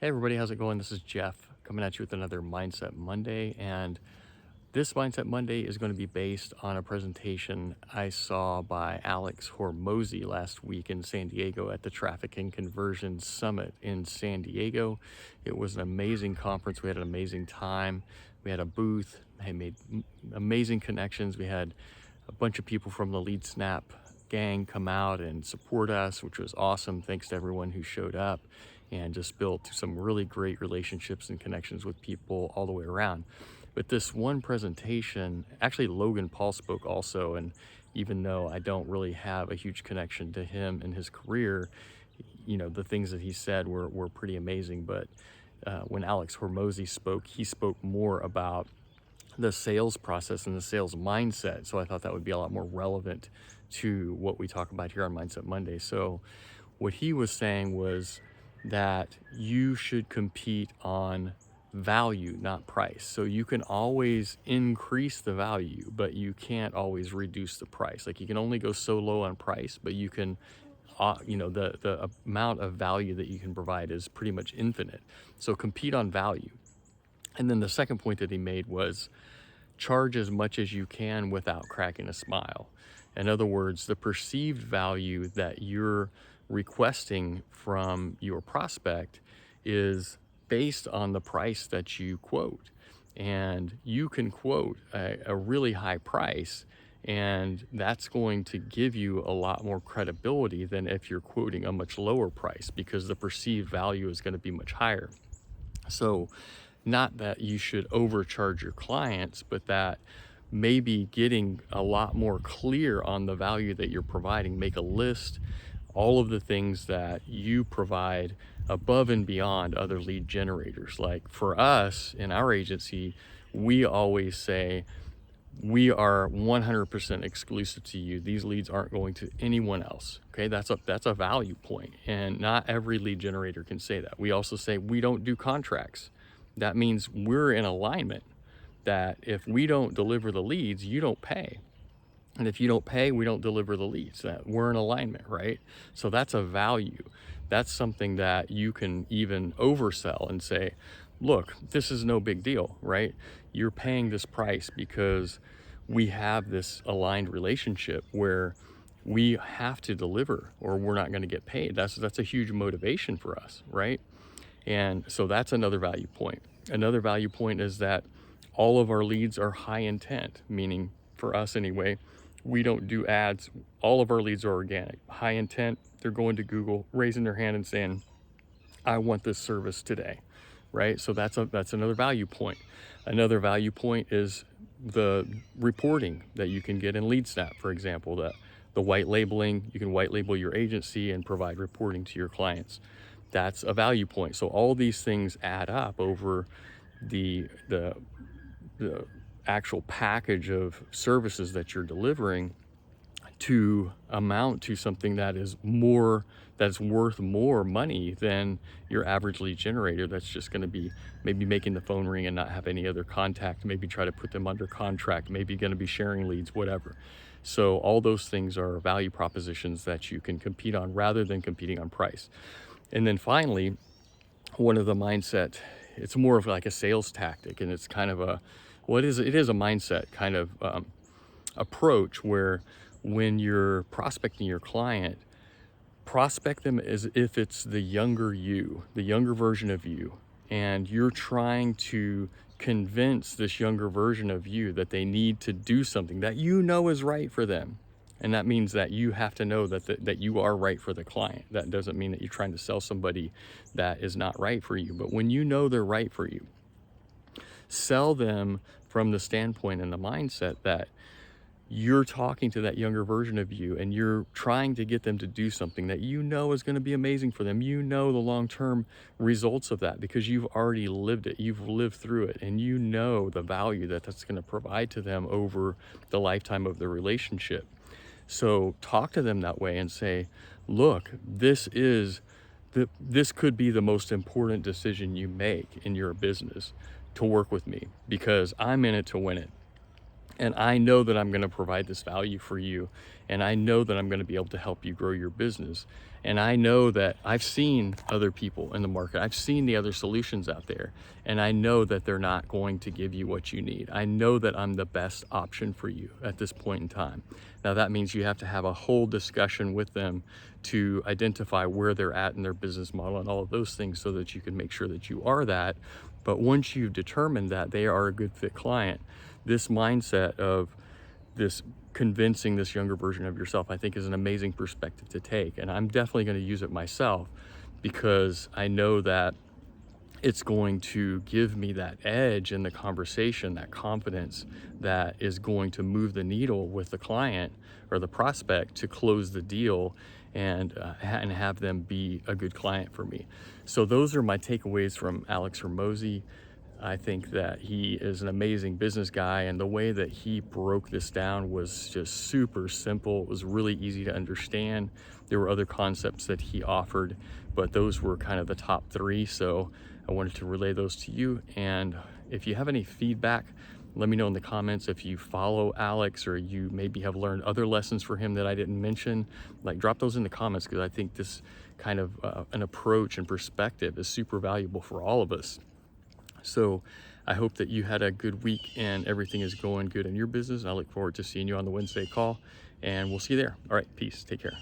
Hey everybody, how's it going? This is Jeff coming at you with another Mindset Monday. And this Mindset Monday is going to be based on a presentation I saw by Alex Hormozi last week in San Diego at the Traffic and Conversion Summit in San Diego. It was an amazing conference. We had an amazing time. We had a booth. I made amazing connections. We had a bunch of people from the LeadSnap gang come out and support us, which was awesome. Thanks to everyone who showed up, and just built some really great relationships and connections with people all the way around. But this one presentation, actually Logan Paul spoke also, and even though I don't really have a huge connection to him and his career, the things that he said were pretty amazing. But when Alex Hormozi spoke, he spoke more about the sales process and the sales mindset. So I thought that would be a lot more relevant to what we talk about here on Mindset Monday. So what he was saying was that you should compete on value, not price. So you can always increase the value, but you can't always reduce the price. Like, you can only go so low on price, but you can the amount of value that you can provide is pretty much infinite. So compete on value. And then the second point that he made was charge as much as you can without cracking a smile. In other words, the perceived value that you're requesting from your prospect is based on the price that you quote. And you can quote a really high price, and that's going to give you a lot more credibility than if you're quoting a much lower price, because the perceived value is going to be much higher. So not that you should overcharge your clients, but that maybe getting a lot more clear on the value that you're providing. Make a list, all of the things that you provide above and beyond other lead generators. Like for us in our agency, we always say, we are 100% exclusive to you. These leads aren't going to anyone else. Okay, that's a value point, and not every lead generator can say that. We also say we don't do contracts. That means we're in alignment, that if we don't deliver the leads, you don't pay. And if you don't pay, we don't deliver the leads. That we're in alignment, right? So that's a value. That's something that you can even oversell and say, look, this is no big deal, right? You're paying this price because we have this aligned relationship where we have to deliver or we're not going to get paid. That's a huge motivation for us, right? And so that's another value point. Another value point is that all of our leads are high intent, meaning for us anyway, we don't do ads. All of our leads are organic, high intent. They're going to Google, raising their hand and saying, I want this service today, right? So that's another value point. Another value point is the reporting that you can get in LeadSnap, for example, the white labeling. You can white label your agency and provide reporting to your clients. That's a value point. So all these things add up over the actual package of services that you're delivering to amount to something that is that's worth more money than your average lead generator that's just going to be maybe making the phone ring and not have any other contact, maybe try to put them under contract, maybe going to be sharing leads, whatever. So all those things are value propositions that you can compete on rather than competing on price. And then finally, one of the mindset, it's more of like a sales tactic, and it's kind of it is a mindset kind of approach where when you're prospecting your client, prospect them as if it's the younger you, the younger version of you, and you're trying to convince this younger version of you that they need to do something that you know is right for them. And that means that you have to know that you are right for the client. That doesn't mean that you're trying to sell somebody that is not right for you. But when you know they're right for you, sell them from the standpoint and the mindset that you're talking to that younger version of you and you're trying to get them to do something that you know is going to be amazing for them. You know the long-term results of that because you've already lived it. You've lived through it, and you know the value that that's going to provide to them over the lifetime of the relationship. So talk to them that way and say, look, this could be the most important decision you make in your business, to work with me, because I'm in it to win it. And I know that I'm going to provide this value for you. And I know that I'm going to be able to help you grow your business. And I know that I've seen other people in the market. I've seen the other solutions out there. And I know that they're not going to give you what you need. I know that I'm the best option for you at this point in time. Now, that means you have to have a whole discussion with them to identify where they're at in their business model and all of those things so that you can make sure that you are that. But once you've determined that they are a good fit client, this mindset of this convincing this younger version of yourself, I think, is an amazing perspective to take. And I'm definitely going to use it myself because I know that it's going to give me that edge in the conversation, that confidence that is going to move the needle with the client or the prospect to close the deal and have them be a good client for me. So those are my takeaways from Alex Hormozi. I think that he is an amazing business guy, and the way that he broke this down was just super simple. It was really easy to understand. There were other concepts that he offered, but those were kind of the top three. So I wanted to relay those to you. And if you have any feedback, let me know in the comments. If you follow Alex or you maybe have learned other lessons for him that I didn't mention, like drop those in the comments, because I think this kind of an approach and perspective is super valuable for all of us. So I hope that you had a good week and everything is going good in your business. I look forward to seeing you on the Wednesday call, and we'll see you there. All right, peace. Take care.